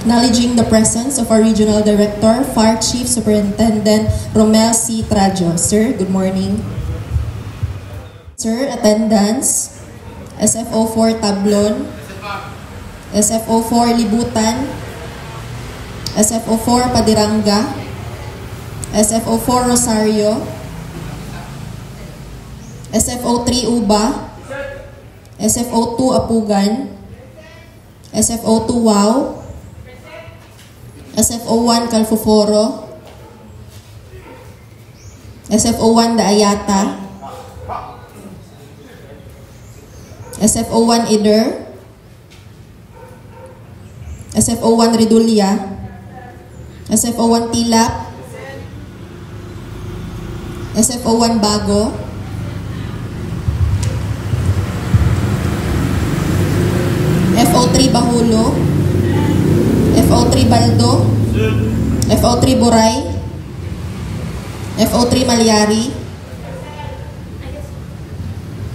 Acknowledging the presence of our Regional Director, Fire Chief Superintendent Romel C. Trajo. Sir, good morning. Sir, attendance, SFO4 Tablon, SFO4 Libutan, SFO4 Padiranga, SFO4 Rosario, SFO3 Uba, SFO2 Apugan, SFO2 Wow, SFO1 Calfoforo, SFO1 Daayata, SFO1 Ider, SFO1 Redulia, SFO1 Tilap, SFO1 Bago, FO3 Bahulo, FO3 Baldo, FO3 Buray, FO3 Malyari,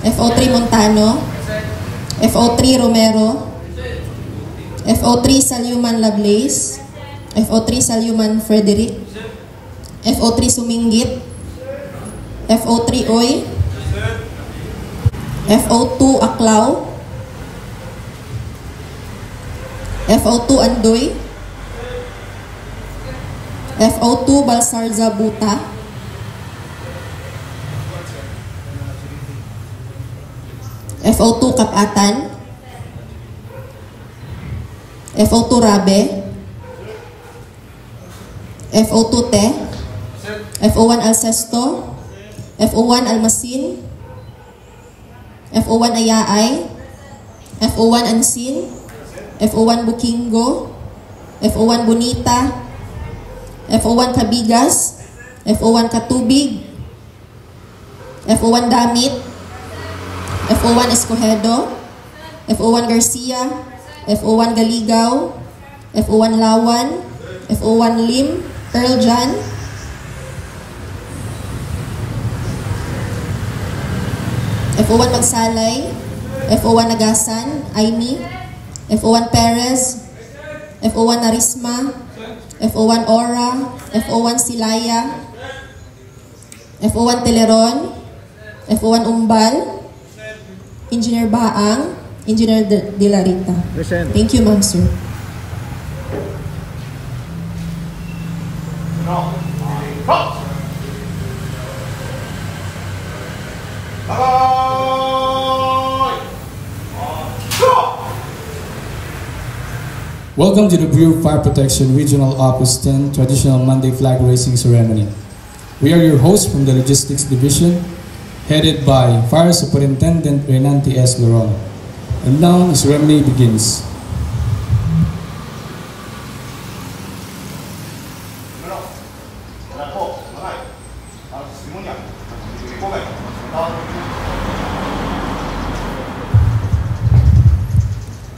FO3 Montano, FO3 Romero, FO3 Salyuman Lablaze, FO3 Salyuman Frederick, FO3 Sumingit, FO3 Oy, FO2 Aklaw, FO2 Andoy, FO2 Balsarza Buta, FO2 Kapatan, FO2 Rabe, FO2 Te, FO1 Alcesto, FO1 Almasin, FO1 Ayaay, FO1 Ansin, FO1 Bukingo, FO1 Bonita, FO1 Kabigas, FO1 Katubig, F01 Damit, F01 Escojedo, F01 Garcia, F01 Galigaw, F01 Lawan, F01 Lim, Earl Jan, F01 Magsalay, F01 Nagasan, Aini, F01 Perez, F01 Narisma, F01 Ora, F01 Silaya, F01 Teleron, F01 Umbal, Engineer Baang, Engineer De La Rita. Present. Thank you, ma'am, sir. Welcome to the Bureau of Fire Protection Regional Office 10 Traditional Monday Flag Raising Ceremony. We are your hosts from the Logistics Division, headed by Fire Superintendent Renante S. Loron. And now the ceremony begins.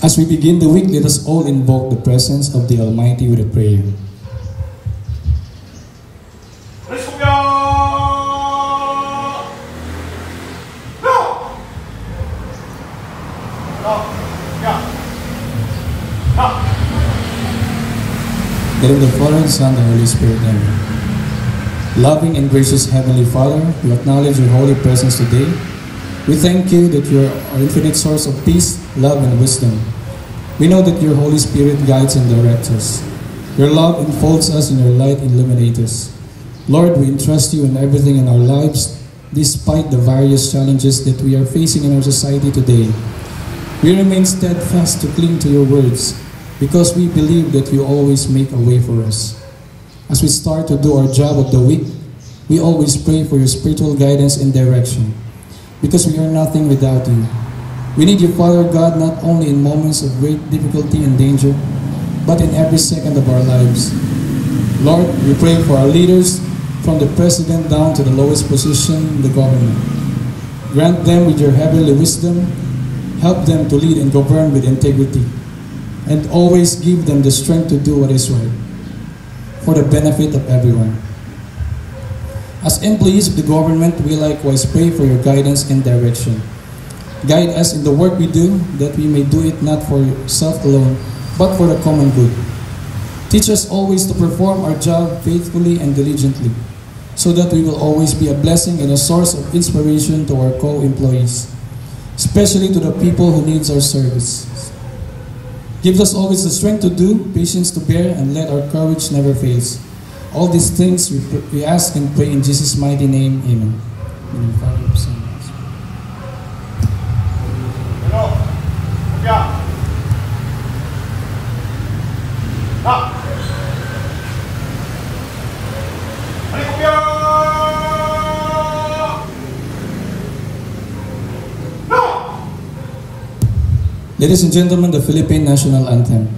As we begin the week, let us all invoke the presence of the Almighty with a prayer. That of the Father, and Son, and the Holy Spirit, amen. Loving and gracious Heavenly Father, we acknowledge your holy presence today. We thank you that you are our infinite source of peace, love, and wisdom. We know that your Holy Spirit guides and directs us. Your love enfolds us and your light illuminates us. Lord, we entrust you in everything in our lives, despite the various challenges that we are facing in our society today. We remain steadfast to cling to your words, because we believe that you always make a way for us. As we start to do our job of the week, we always pray for your spiritual guidance and direction, because we are nothing without you. We need you, Father God, not only in moments of great difficulty and danger, but in every second of our lives. Lord, we pray for our leaders, from the President down to the lowest position in the government. Grant them with your heavenly wisdom, help them to lead and govern with integrity, and always give them the strength to do what is right, for the benefit of everyone. As employees of the government, we likewise pray for your guidance and direction. Guide us in the work we do, that we may do it not for self alone, but for the common good. Teach us always to perform our job faithfully and diligently, so that we will always be a blessing and a source of inspiration to our co-employees, especially to the people who needs our service. Give us always the strength to do, patience to bear, and let our courage never fail. All these things we ask and pray in Jesus' mighty name. Amen. In the Father, Son, and Spirit. Ladies and gentlemen, the Philippine National Anthem.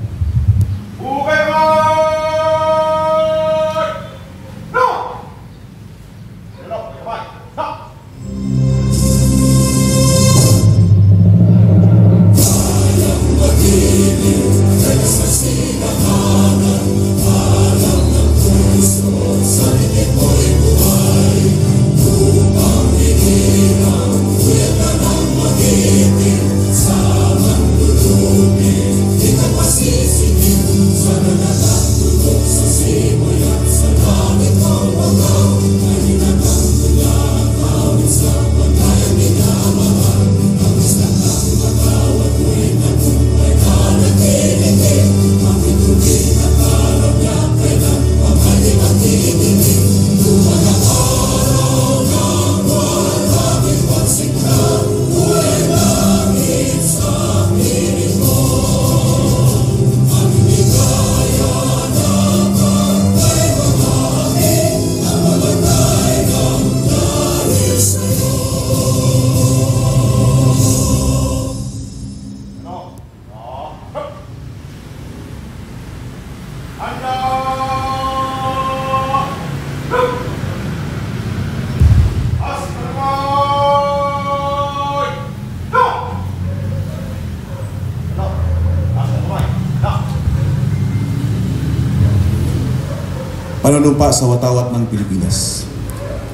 Panunumpa sa watawat ng Pilipinas.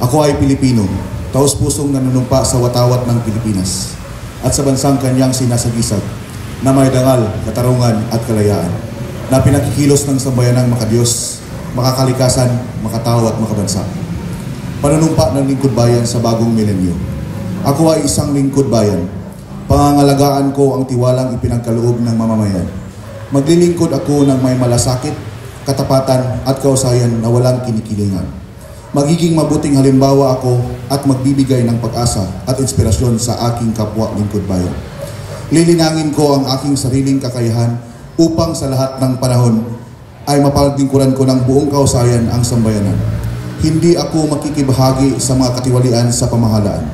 Ako ay Pilipino, taos-pusong nanunumpa sa watawat ng Pilipinas at sa bansang kanyang sinasagisag na may dangal, katarungan at kalayaan na pinakikilos ng sambayanang makadiyos, makakalikasan, makatao at makabansa. Panunumpa ng lingkod bayan sa bagong milenyo. Ako ay isang lingkod bayan. Pangangalagaan ko ang tiwalang ipinagkaloob ng mamamayan. Maglilingkod ako ng may malasakit, katapatan at kausayan na walang kinikilingan. Magiging mabuting halimbawa ako at magbibigay ng pag-asa at inspirasyon sa aking kapwa lingkod bayan. Lilinangin ko ang aking sariling kakayahan upang sa lahat ng panahon ay mapaglingkuran ko ng buong kausayan ang sambayanan. Hindi ako makikibahagi sa mga katiwalian sa pamahalaan.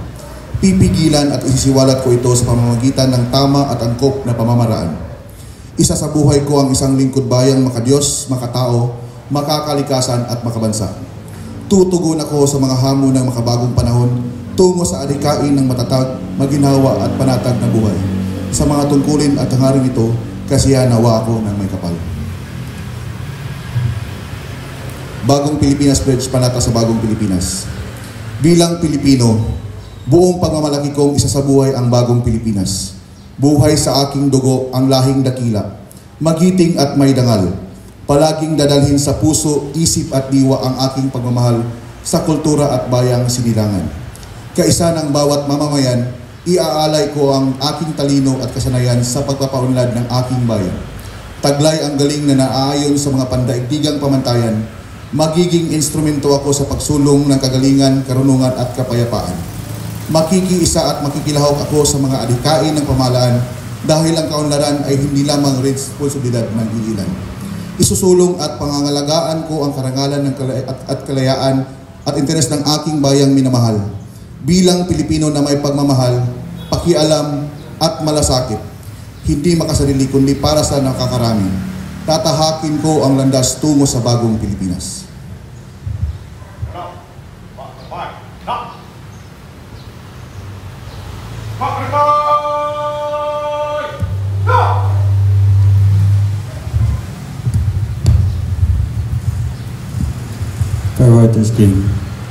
Pipigilan at isisiwalat ko ito sa pamamagitan ng tama at angkop na pamamaraan. Isa sa buhay ko ang isang lingkod bayang makadiyos, makatao, makakalikasan at makabansa. Tutugon ako sa mga hamon ng makabagong panahon tungo sa adhikain ng matatag, maginhawa at panatag na buhay. Sa mga tungkulin at hangarin ito, kasiya nawa ako ng may kapal. Bagong Pilipinas Pledge, panata sa Bagong Pilipinas. Bilang Pilipino, buong pagmamalaki kong isa sa buhay ang Bagong Pilipinas. Buhay sa aking dugo ang lahing dakila, magiting at may dangal. Palaging dadalhin sa puso, isip at diwa ang aking pagmamahal sa kultura at bayang sinilangan. Kaisa ng bawat mamamayan, iaalay ko ang aking talino at kasanayan sa pagpapaunlad ng aking bayan. Taglay ang galing na naaayon sa mga pandaigdigang pamantayan, magiging instrumento ako sa pagsulong ng kagalingan, karunungan at kapayapaan. Makikiisa at makikilahok ako sa mga adhikain ng pamahalaan dahil ang kaunlaran ay hindi lamang responsibilidad ng iilan. Isusulong at pangangalagaan ko ang karangalan at kalayaan at interes ng aking bayang minamahal. Bilang Pilipino na may pagmamahal, pakialam at malasakit, hindi makasarili kundi para sa nakakarami. Tatahakin ko ang landas tungo sa bagong Pilipinas. Firefighters King,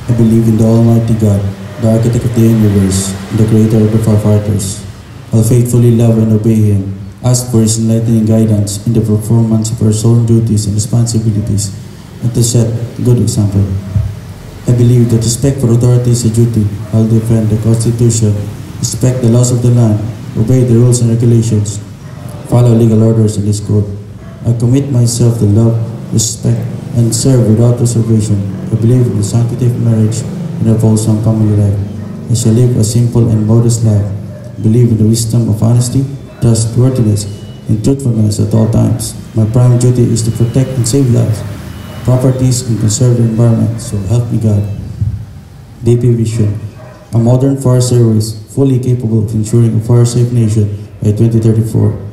I believe in the Almighty God, the Architect of the universe, and the Creator of the firefighters. I'll faithfully love and obey Him, ask for His enlightening guidance in the performance of our solemn duties and responsibilities, and to set good example. I believe that respect for authority is a duty. I'll defend the Constitution, respect the laws of the land, obey the rules and regulations, follow legal orders in this court. I commit myself to love, respect, and serve without reservation. I believe in the sanctity of marriage and of wholesome family life. I shall live a simple and modest life. Believe in the wisdom of honesty, trustworthiness, and truthfulness at all times. My prime duty is to protect and save lives, properties, and conserve the environment, so help me God. DP Vision, a modern fire service fully capable of ensuring a fire-safe nation by 2034.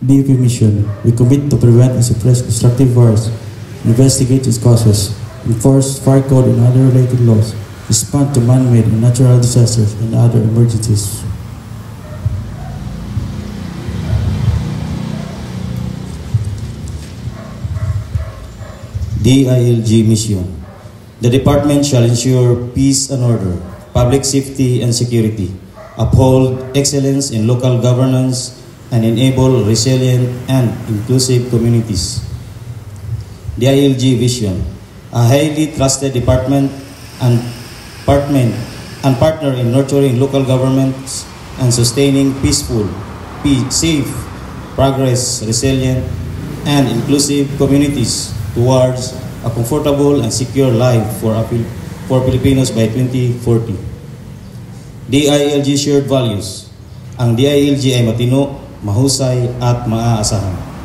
DP Mission, we commit to prevent and suppress destructive fires, investigate its causes, enforce fire code and other related laws, respond to man-made and natural disasters and other emergencies. DILG Mission. The department shall ensure peace and order, public safety and security, uphold excellence in local governance, and enable resilient and inclusive communities. DILG Vision. A highly trusted department and partner in nurturing local governments and sustaining peaceful, safe, progress, resilient, and inclusive communities towards a comfortable and secure life for Filipinos by 2040. DILG shared values. Ang DILG ay matino, mahusay at maaasahan.